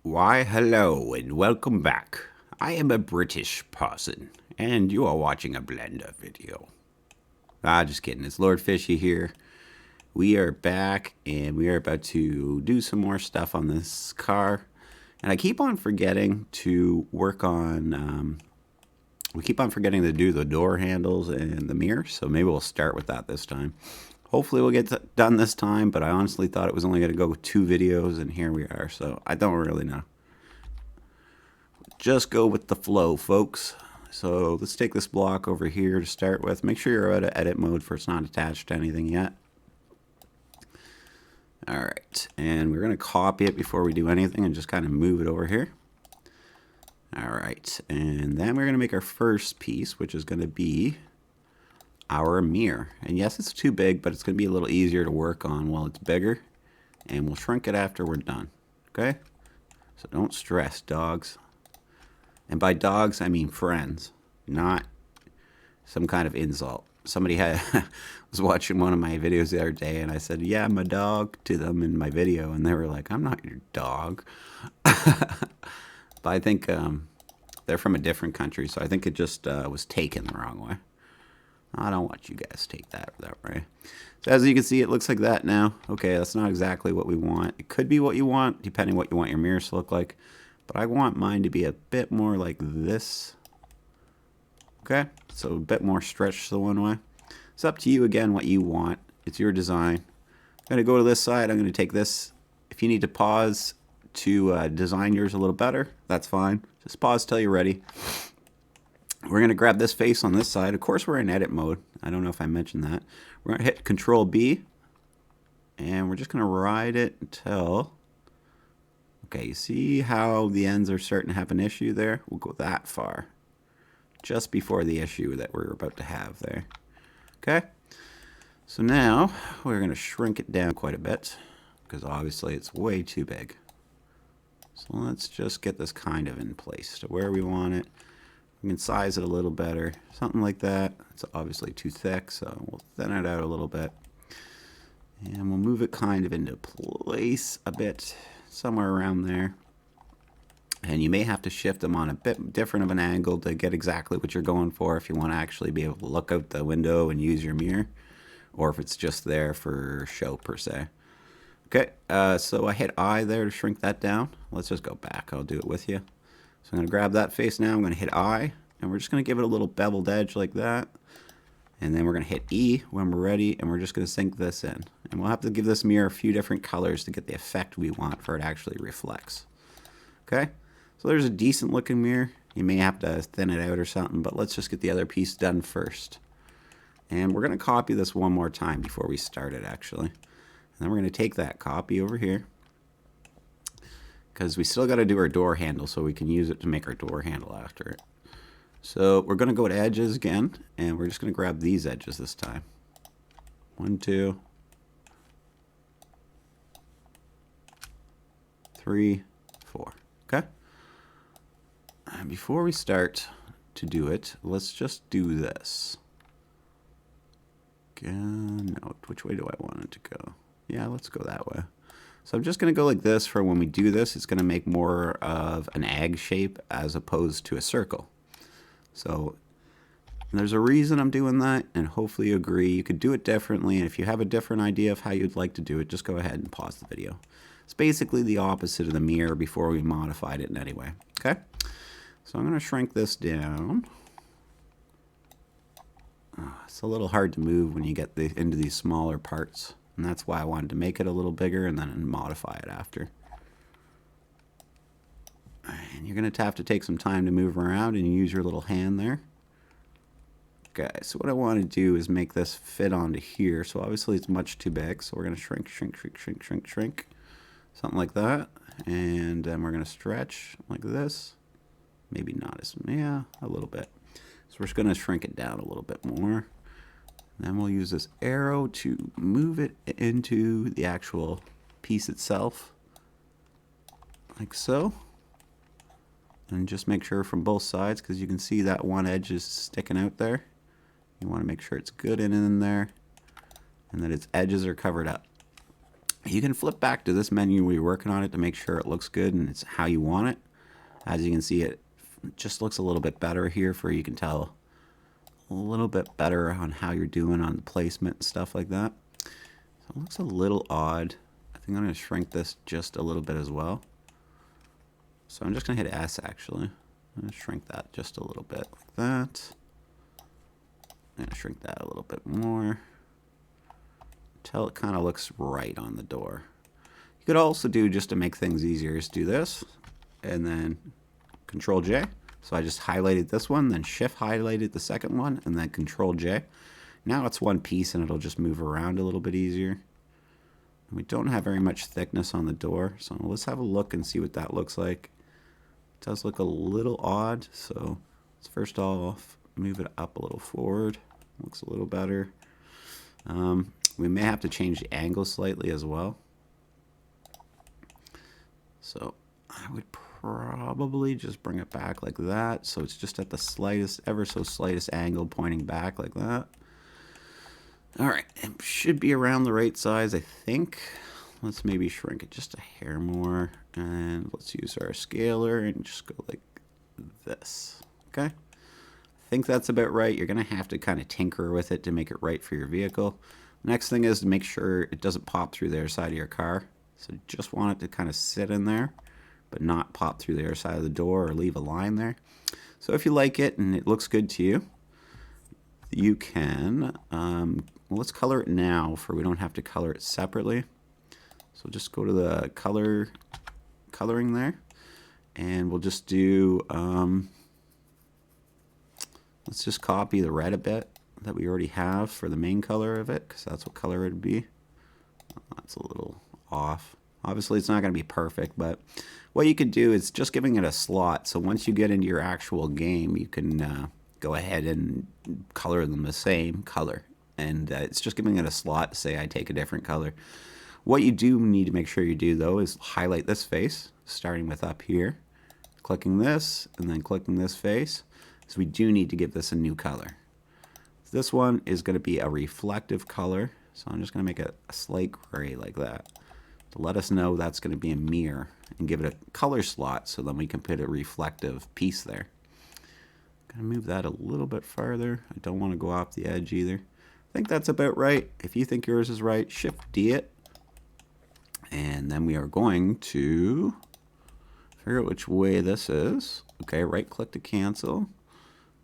Why, hello and welcome back. I am a British person, and you are watching a Blender video. Just kidding. It's Lord Fishy here. We are back, and we are about to do some more stuff on this car. And I keep on forgetting to work on. We keep on forgetting to do the door handles and the mirror, so maybe we'll start with that this time. Hopefully we'll get done this time, but I honestly thought it was only going to go with 2 videos, and here we are, so I don't really know. Just go with the flow, folks. So let's take this block over here to start with. Make sure you're out of edit mode for it's not attached to anything yet. All right, and we're going to copy it before we do anything and just kind of move it over here. All right, and then we're going to make our first piece, which is going to be our mirror. And yes, it's too big, but it's going to be a little easier to work on while it's bigger. And we'll shrink it after we're done, okay? So don't stress, dogs. And by dogs, I mean friends, not some kind of insult. Somebody was watching one of my videos the other day, and I said, yeah, I'm a dog to them in my video. And they were like, I'm not your dog. But I think they're from a different country, so I think it just was taken the wrong way. I don't want you guys to take that way. So as you can see, it looks like that now. Okay, that's not exactly what we want. It could be what you want, depending what you want your mirrors to look like. But I want mine to be a bit more like this. Okay, so a bit more stretched the one way. It's up to you again what you want. It's your design. I'm going to go to this side. I'm going to take this. If you need to pause to design yours a little better, that's fine. Just pause till you're ready. We're going to grab this face on this side. Of course, we're in edit mode. I don't know if I mentioned that. We're going to hit Control B. And we're just going to ride it until... Okay, you see how the ends are starting to have an issue there? We'll go that far. Just before the issue that we're about to have there. Okay? So now, we're going to shrink it down quite a bit. Because obviously it's way too big. So let's just get this kind of in place to where we want it. We can size it a little better. Something like that. It's obviously too thick, so we'll thin it out a little bit. And we'll move it kind of into place a bit. Somewhere around there. And you may have to shift them on a bit different of an angle to get exactly what you're going for if you want to actually be able to look out the window and use your mirror, or if it's just there for show per se. Okay, so I hit I there to shrink that down. Let's just go back. I'll do it with you. So I'm going to grab that face now. I'm going to hit I, and we're just going to give it a little beveled edge like that. And then we're going to hit E when we're ready, and we're just going to sink this in. And we'll have to give this mirror a few different colors to get the effect we want for it actually reflects. Okay, so there's a decent looking mirror. You may have to thin it out or something, but let's just get the other piece done first. And we're going to copy this one more time before we start it actually. And then we're going to take that copy over here, because we still got to do our door handle so we can use it to make our door handle after it. So we're going to go to edges again, and we're just going to grab these edges this time. 1, 2, 3, 4. Okay? And before we start to do it, let's just do this. Again, no, which way do I want it to go? Yeah, let's go that way. So I'm just going to go like this for when we do this. It's going to make more of an egg shape as opposed to a circle. So there's a reason I'm doing that, and hopefully you agree. You could do it differently, and if you have a different idea of how you'd like to do it, just go ahead and pause the video. It's basically the opposite of the mirror before we modified it in any way. Okay? So I'm going to shrink this down. It's a little hard to move when you get into these smaller parts, and that's why I wanted to make it a little bigger and then modify it after. And you're going to have to take some time to move around and use your little hand there. Okay, so what I want to do is make this fit onto here. So obviously it's much too big. So we're going to shrink, shrink, shrink, shrink, shrink, shrink. Something like that. And then we're going to stretch like this. Maybe not as, yeah, a little bit. So we're just going to shrink it down a little bit more. And then we'll use this arrow to move it into the actual piece itself. Like so. And just make sure from both sides, because you can see that one edge is sticking out there. You want to make sure it's good in there and that its edges are covered up. You can flip back to this menu when you're working on it to make sure it looks good and it's how you want it. As you can see, it just looks a little bit better here, for you can tell a little bit better on how you're doing on the placement and stuff like that. So it looks a little odd. I think I'm going to shrink this just a little bit as well. So I'm just going to hit S actually. I'm going to shrink that just a little bit like that. I'm going to shrink that a little bit more until it kind of looks right on the door. You could also do, just to make things easier, is do this and then Control J. So I just highlighted this one, then Shift highlighted the second one, and then Control J. Now it's one piece and it'll just move around a little bit easier. And we don't have very much thickness on the door, so let's have a look and see what that looks like. It does look a little odd, so let's first off move it up a little forward. Looks a little better. We may have to change the angle slightly as well. So I would probably just bring it back like that, so it's just at the slightest, ever so slightest angle pointing back like that. Alright, it should be around the right size, I think. Let's maybe shrink it just a hair more, and let's use our scaler and just go like this. Okay, I think that's about right. You're going to have to kind of tinker with it to make it right for your vehicle. Next thing is to make sure it doesn't pop through the other side of your car. So just want it to kind of sit in there, but not pop through the other side of the door or leave a line there. So if you like it and it looks good to you, you can, well, let's color it now, for we don't have to color it separately. So just go to the coloring there, and we'll just do, let's just copy the red a bit that we already have for the main color of it, because that's what color it would be. That's a little off. Obviously it's not going to be perfect, but what you can do is just giving it a slot, so once you get into your actual game, you can go ahead and color them the same color, and it's just giving it a slot to say I take a different color. What you do need to make sure you do though is highlight this face, starting with up here, clicking this and then clicking this face, so we do need to give this a new color. This one is going to be a reflective color, so I'm just going to make it a slight gray like that to let us know that's going to be a mirror, and give it a color slot so then we can put a reflective piece there. Gonna move that a little bit farther. I don't want to go off the edge either. I think that's about right. If you think yours is right, Shift D it, and then we are going to figure out which way this is. Okay, right click to cancel,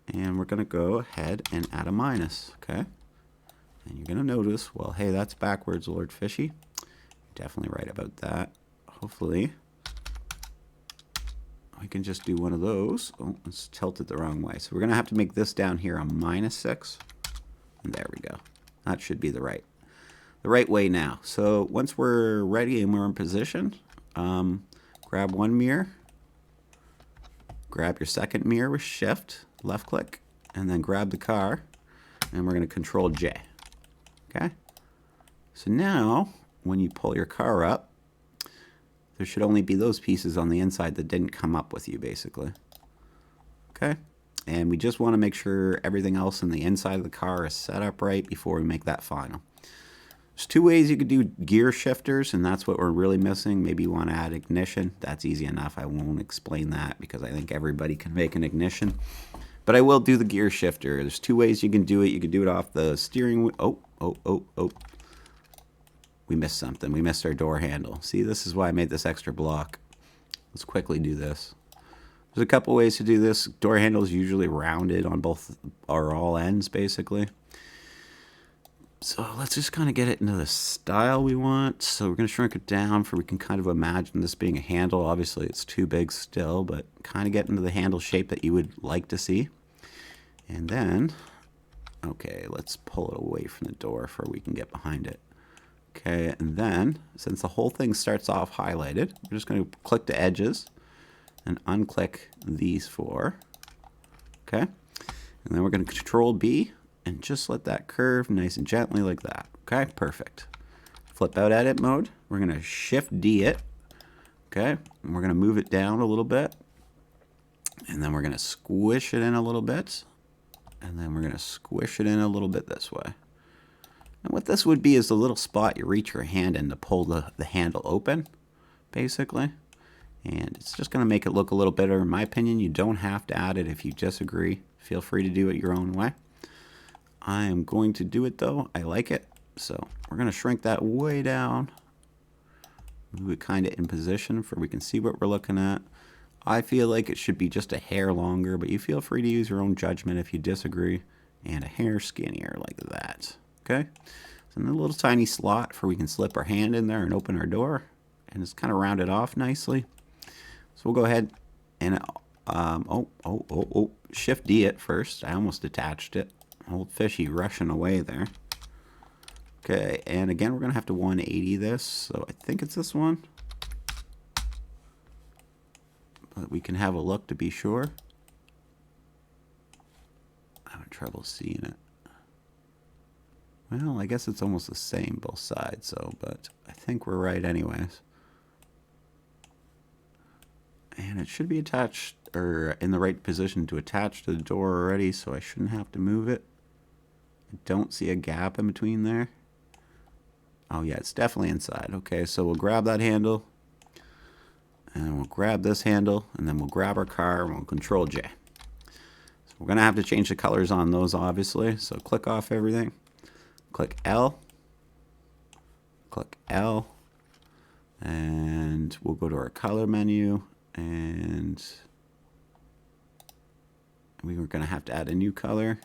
and we're gonna go ahead and add a minus. Okay, and you're gonna notice, well, hey, that's backwards, Lord Fishy. You're definitely right about that. Hopefully we can just do one of those. Oh, it's tilted the wrong way. So we're going to have to make this down here a -6. And there we go. That should be the right way now. So once we're ready and we're in position, grab one mirror, grab your second mirror with Shift, left click, and then grab the car, and we're going to Control J. Okay? So now, when you pull your car up, there should only be those pieces on the inside that didn't come up with you, basically. Okay? And we just want to make sure everything else in the inside of the car is set up right before we make that final. There's two ways you could do gear shifters, and that's what we're really missing. Maybe you want to add ignition. That's easy enough. I won't explain that because I think everybody can make an ignition. But I will do the gear shifter. There's two ways you can do it. You can do it off the steering wheel. Oh. We missed something. We missed our door handle. See, this is why I made this extra block. Let's quickly do this. There's a couple ways to do this. Door handle is usually rounded on both or all ends, basically. So let's just kind of get it into the style we want. So we're going to shrink it down for we can kind of imagine this being a handle. Obviously, it's too big still, but kind of get into the handle shape that you would like to see. And then, okay, let's pull it away from the door so we can get behind it. Okay, and then, since the whole thing starts off highlighted, we're just going to click the edges and unclick these four. Okay, and then we're going to Control B and just let that curve nice and gently like that. Okay, perfect. Flip out edit mode. We're going to Shift D it. Okay, and we're going to move it down a little bit. And then we're going to squish it in a little bit. And then we're going to squish it in a little bit this way. And what this would be is the little spot you reach your hand in to pull the handle open, basically. And it's just going to make it look a little better. In my opinion, you don't have to add it if you disagree. Feel free to do it your own way. I am going to do it though. I like it. So we're going to shrink that way down. Move it kind of in position so we can see what we're looking at. I feel like it should be just a hair longer, but you feel free to use your own judgment if you disagree. And a hair skinnier like that. Okay? So in a little tiny slot where we can slip our hand in there and open our door. And it's kind of rounded off nicely. So we'll go ahead and, Shift D it first. I almost detached it. Old fishy rushing away there. Okay, and again, we're going to have to 180 this. So I think it's this one. But we can have a look to be sure. I'm having trouble seeing it. Well, I guess it's almost the same both sides, so, but I think we're right anyways. And it should be attached, or in the right position to attach to the door already, so I shouldn't have to move it. I don't see a gap in between there. Oh yeah, it's definitely inside. Okay, so we'll grab that handle, and we'll grab this handle, and then we'll grab our car, and we'll Control J. So we're gonna have to change the colors on those, obviously. So click off everything, click L, and we'll go to our color menu, and we were gonna have to add a new color.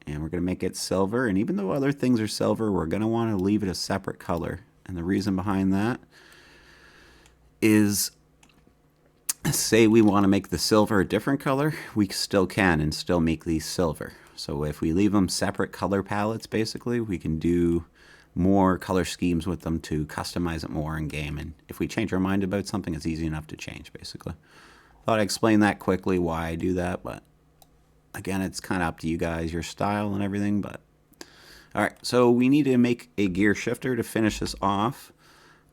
And we're going to make it silver. And even though other things are silver, we're going to want to leave it a separate color. And the reason behind that is, say we want to make the silver a different color, we still can and still make these silver. So if we leave them separate color palettes, basically, we can do more color schemes with them to customize it more in game. And if we change our mind about something, it's easy enough to change, basically. Thought I'd explain that quickly, why I do that, but again, it's kind of up to you guys, your style and everything, but all right, so we need to make a gear shifter to finish this off.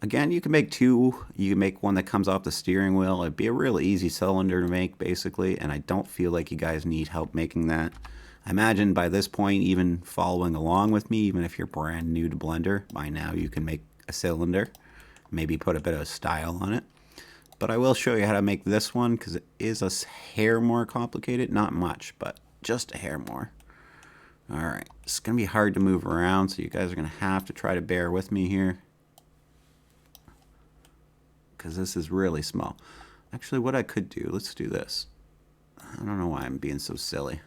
Again, you can make two. You can make one that comes off the steering wheel. It'd be a really easy cylinder to make, basically, and I don't feel like you guys need help making that. I imagine by this point, even following along with me, even if you're brand new to Blender, by now you can make a cylinder, maybe put a bit of style on it. But I will show you how to make this one because it is a hair more complicated. Not much, but just a hair more. Alright, it's going to be hard to move around, so you guys are going to have to try to bear with me here. Because this is really small. Actually, what I could do, let's do this. I don't know why I'm being so silly.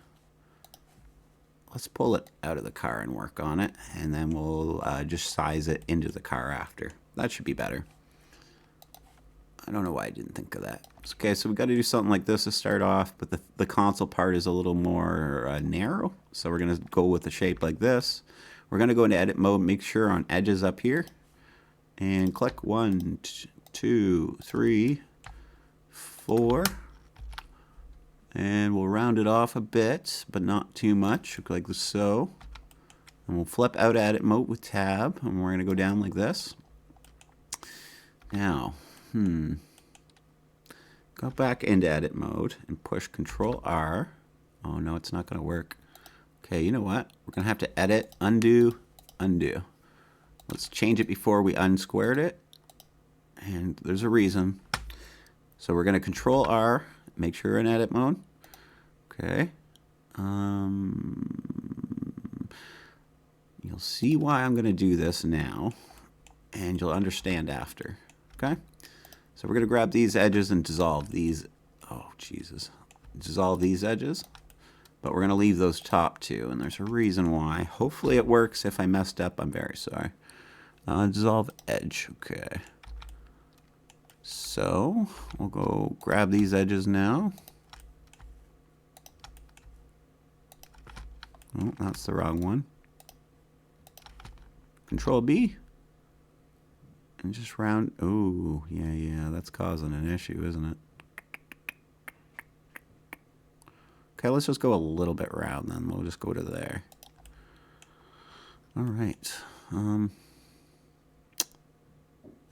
Let's pull it out of the car and work on it. And then we'll just size it into the car after. That should be better. I don't know why I didn't think of that. Okay, so we got to do something like this to start off, but the console part is a little more narrow. So we're going to go with a shape like this. We're going to go into edit mode, make sure on edges up here, and click 1, 2, 3, 4, and we'll round it off a bit, but not too much, like so. And we'll flip out of edit mode with tab, and we're going to go down like this. Now, go back into edit mode and push Control R. Oh no, it's not going to work. Okay, you know what? We're going to have to edit, undo, undo. Let's change it before we unsquared it. And there's a reason. So we're going to Control R, make sure we're in edit mode. Okay. You'll see why I'm going to do this now, and you'll understand after. Okay. So we're going to grab these edges and dissolve these. Oh, Jesus. Dissolve these edges. But we're going to leave those top two, and there's a reason why. Hopefully it works. If I messed up, I'm very sorry. Dissolve edge. Okay. So we'll go grab these edges now. Oh, that's the wrong one. Control B. And just round. Oh, yeah, that's causing an issue, isn't it? Okay, let's just go a little bit round then. We'll just go to there. All right.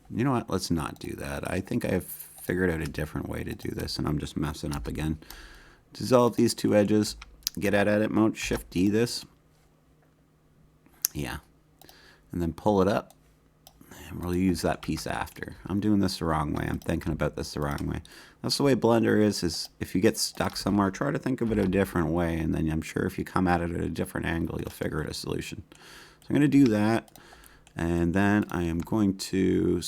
You know what? Let's not do that. I think I've figured out a different way to do this, and I'm just messing up again. Dissolve these two edges. Get out of edit mode. Shift D this. Yeah. And then pull it up. And we'll use that piece after. I'm doing this the wrong way. I'm thinking about this the wrong way. That's the way Blender is if you get stuck somewhere, try to think of it a different way. And then I'm sure if you come at it at a different angle, you'll figure out a solution. So I'm going to do that. And then I am going to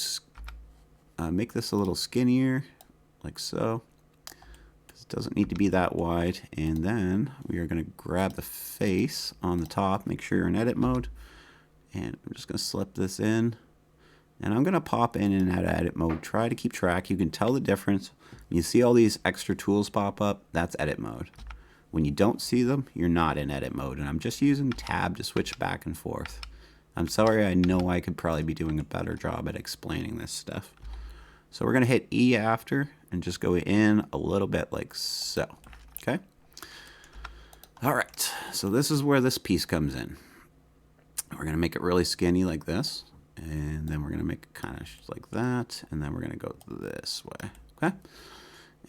make this a little skinnier, like so. Because it doesn't need to be that wide. And then we are going to grab the face on the top. Make sure you're in edit mode. And I'm just going to slip this in. And I'm going to pop in and out of edit mode. Try to keep track. You can tell the difference. When you see all these extra tools pop up, that's edit mode. When you don't see them, you're not in edit mode. And I'm just using tab to switch back and forth. I'm sorry, I know I could probably be doing a better job at explaining this stuff. So we're going to hit E after and just go in a little bit like so. Okay? All right. So this is where this piece comes in. We're going to make it really skinny like this. And then we're going to make it kind of like that. And then we're going to go this way. Okay?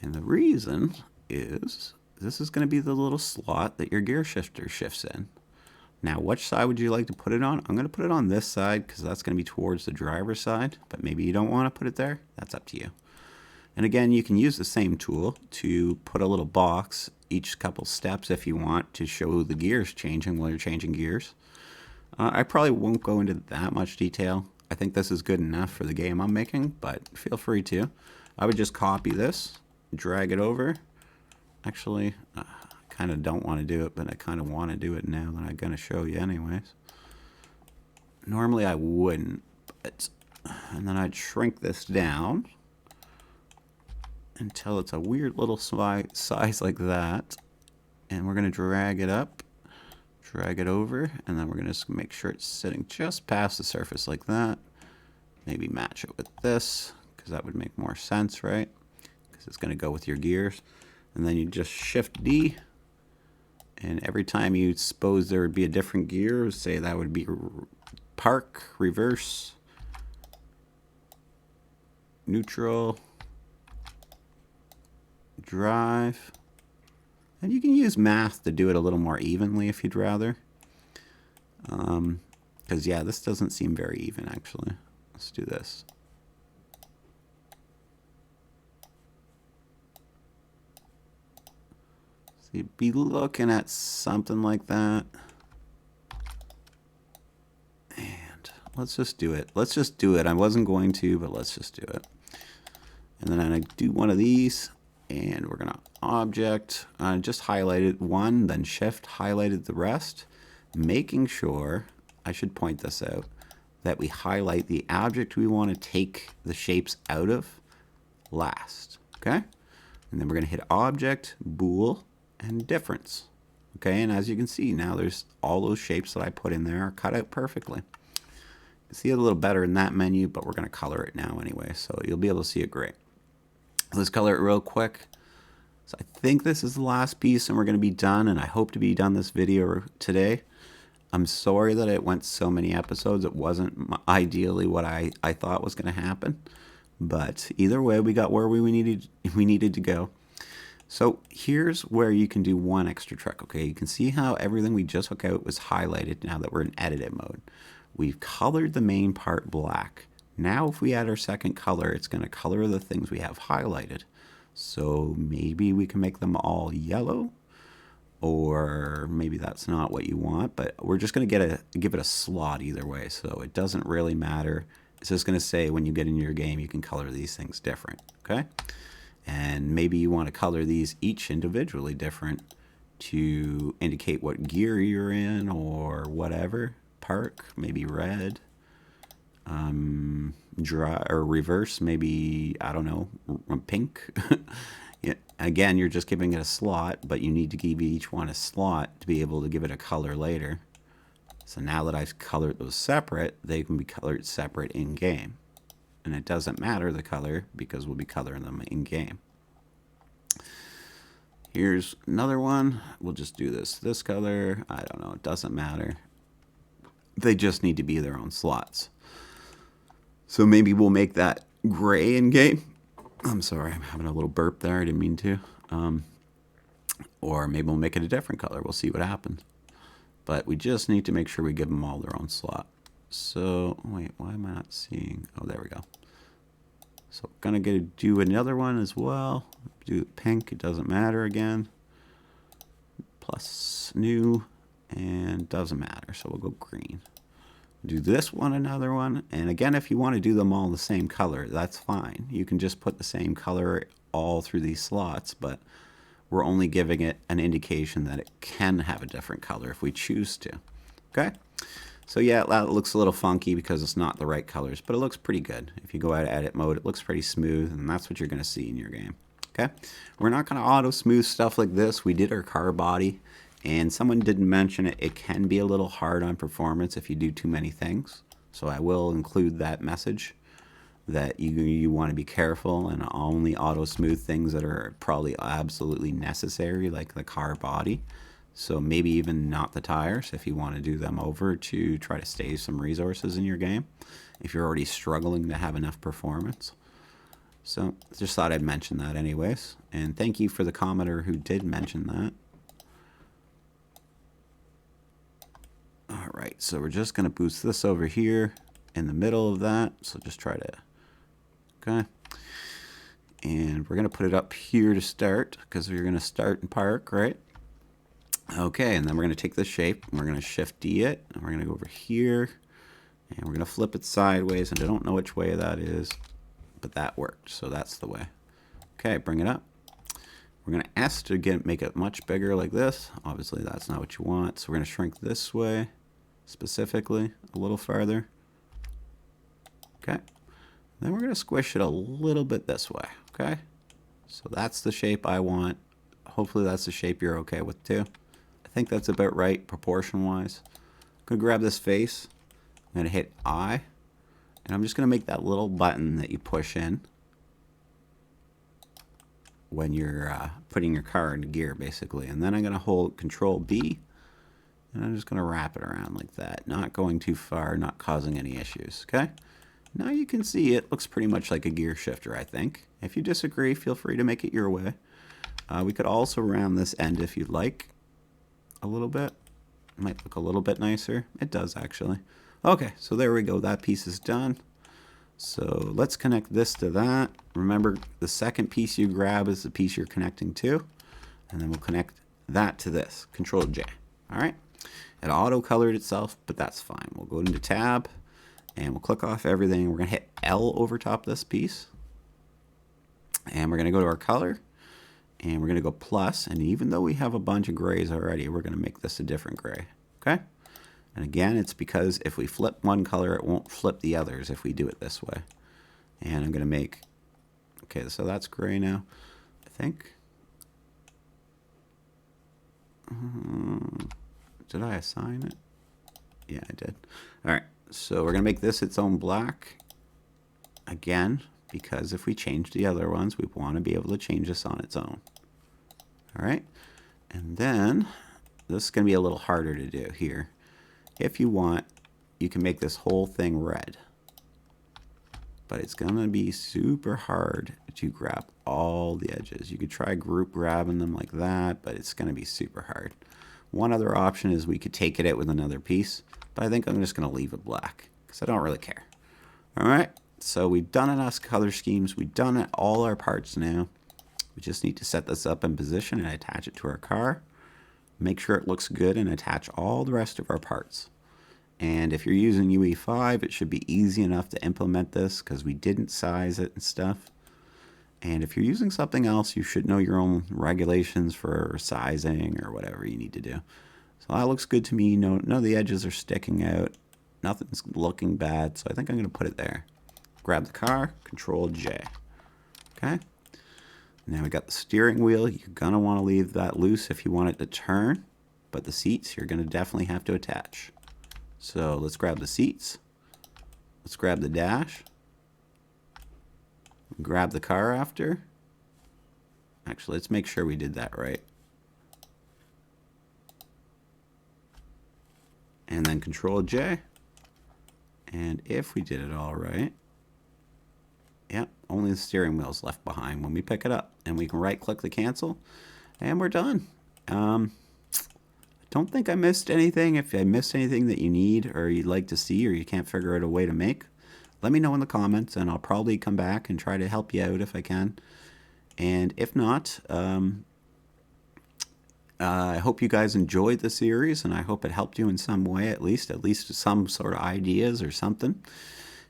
And the reason is this is going to be the little slot that your gear shifter shifts in. Now, which side would you like to put it on? I'm going to put it on this side because that's going to be towards the driver's side. But maybe you don't want to put it there. That's up to you. And again, you can use the same tool to put a little box each couple steps if you want to show the gears changing while you're changing gears. I probably won't go into that much detail. I think this is good enough for the game I'm making, but feel free to. I would just copy this, drag it over. Actually, I kind of don't want to do it, but I kind of want to do it now that I'm going to show you anyways. Normally I wouldn't, but... And then I'd shrink this down until it's a weird little size like that. And we're going to drag it up. Drag it over, and then we're going to just make sure it's sitting just past the surface like that. Maybe match it with this, because that would make more sense, right? Because it's going to go with your gears. And then you just shift D, and every time you suppose there would be a different gear, say that would be park, reverse, neutral, drive. And you can use math to do it a little more evenly if you'd rather. Because, yeah, this doesn't seem very even, actually. Let's do this. So you'd be looking at something like that. And let's just do it. Let's just do it. I wasn't going to, but let's just do it. And then I do one of these. And we're going to object, just highlighted one, then shift, highlighted the rest, making sure, I should point this out, that we highlight the object we want to take the shapes out of last. Okay? And then we're going to hit object, bool, and difference. Okay? And as you can see, now there's all those shapes that I put in there are cut out perfectly. You can see it a little better in that menu, but we're going to color it now anyway, so you'll be able to see it great. Let's color it real quick. So I think this is the last piece and we're going to be done, and I hope to be done this video today. I'm sorry that it went so many episodes. It wasn't ideally what I thought was going to happen. But either way, we got where we needed to go. So here's where you can do one extra trick, okay? You can see how everything we just took out was highlighted now that we're in edit mode. We've colored the main part black. Now if we add our second color, it's going to color the things we have highlighted. So maybe we can make them all yellow, or maybe that's not what you want, but we're just going to give it a slot either way, so it doesn't really matter. It's just going to say when you get into your game, you can color these things different, okay? And maybe you want to color these each individually different to indicate what gear you're in or whatever. Park, maybe red. Dry or reverse, maybe, I don't know, pink. Yeah, again, you're just giving it a slot, but you need to give each one a slot to be able to give it a color later. So now that I've colored those separate, they can be colored separate in game. And it doesn't matter the color because we'll be coloring them in game. Here's another one. We'll just do this color. I don't know, it doesn't matter. They just need to be their own slots. So maybe we'll make that gray in game. I'm sorry, I'm having a little burp there. I didn't mean to. Or maybe we'll make it a different color. We'll see what happens. but we just need to make sure we give them all their own slot. So, wait, why am I not seeing? Oh, there we go. So we're going to do another one as well. Do pink, it doesn't matter again. Plus new, and doesn't matter, so we'll go green. Do this one, another one, and again, if you want to do them all the same color, that's fine. You can just put the same color all through these slots, but we're only giving it an indication that it can have a different color if we choose to. Okay? So yeah, that looks a little funky because it's not the right colors, but it looks pretty good. If you go out of edit mode, it looks pretty smooth, and that's what you're going to see in your game. Okay? We're not going to auto smooth stuff like this. We did our car body, and someone didn't mention it. It can be a little hard on performance if you do too many things. So I will include that message that you want to be careful and only auto smooth things that are probably absolutely necessary, like the car body. So maybe even not the tires if you want to do them over to try to save some resources in your game if you're already struggling to have enough performance. So just thought I'd mention that anyways. And thank you for the commenter who did mention that. Alright, so we're just going to boost this over here in the middle of that. So just try to, okay. And we're going to put it up here to start because we're going to start in park, right? Okay, and then we're going to take this shape and we're going to shift D it, and we're going to go over here and we're going to flip it sideways, and I don't know which way that is, but that worked, so that's the way. Okay, bring it up. We're going to S to make it much bigger like this. Obviously that's not what you want, so we're going to shrink this way specifically a little farther. Okay, then we're going to squish it a little bit this way. Okay, so that's the shape I want. Hopefully that's the shape you're okay with too. I think that's about right proportion wise. I'm going to grab this face, I'm going to hit I, and I'm just going to make that little button that you push in when you're putting your car into gear basically. And then I'm going to hold Control B, and I'm just going to wrap it around like that, not going too far, not causing any issues. Okay, now you can see it looks pretty much like a gear shifter, I think. If you disagree, feel free to make it your way. We could also round this end if you'd like a little bit. It might look a little bit nicer. It does actually. Okay, so there we go. That piece is done. So let's connect this to that. Remember, the second piece you grab is the piece you're connecting to. And then we'll connect that to this. Control J. All right. It auto-colored itself, but that's fine. We'll go into Tab, and we'll click off everything. We're going to hit L over top this piece. And we're going to go to our color. And we're going to go plus, and even though we have a bunch of grays already, we're going to make this a different gray. Okay? And again, it's because if we flip one color, it won't flip the others if we do it this way. And I'm going to make, okay, so that's gray now, I think. Did I assign it? Yeah, I did. All right, so we're going to make this its own black. Again, because if we change the other ones, we want to be able to change this on its own. All right, and then this is going to be a little harder to do here. If you want, you can make this whole thing red, but it's going to be super hard to grab all the edges. You could try group grabbing them like that, but it's going to be super hard. One other option is we could take it out with another piece, but I think I'm just going to leave it black because I don't really care. All right. So we've done enough color schemes. We've done all our parts now. We just need to set this up in position and attach it to our car. Make sure it looks good and attach all the rest of our parts. And if you're using UE5, it should be easy enough to implement this because we didn't size it and stuff. And if you're using something else, you should know your own regulations for sizing or whatever you need to do. So that looks good to me. None of the edges are sticking out. Nothing's looking bad. So I think I'm going to put it there. Grab the car, Control J. Okay. Now we got the steering wheel. You're going to want to leave that loose if you want it to turn, but the seats you're going to definitely have to attach. So let's grab the seats. Let's grab the dash. Grab the car after. Actually, let's make sure we did that right. And then Control J. And if we did it all right, yep, only the steering wheel's left behind when we pick it up. And we can right click the cancel, and we're done. don't think I missed anything. If I missed anything that you need or you'd like to see or you can't figure out a way to make, let me know in the comments and I'll probably come back and try to help you out if I can. And if not, I hope you guys enjoyed the series and I hope it helped you in some way, at least some sort of ideas or something.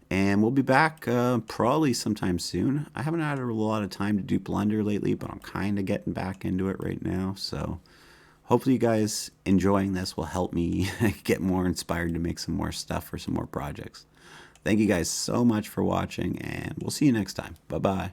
And we'll be back probably sometime soon. I haven't had a lot of time to do Blender lately, but I'm kind of getting back into it right now. So hopefully you guys enjoying this will help me get more inspired to make some more stuff for some more projects. Thank you guys so much for watching, and we'll see you next time. Bye-bye.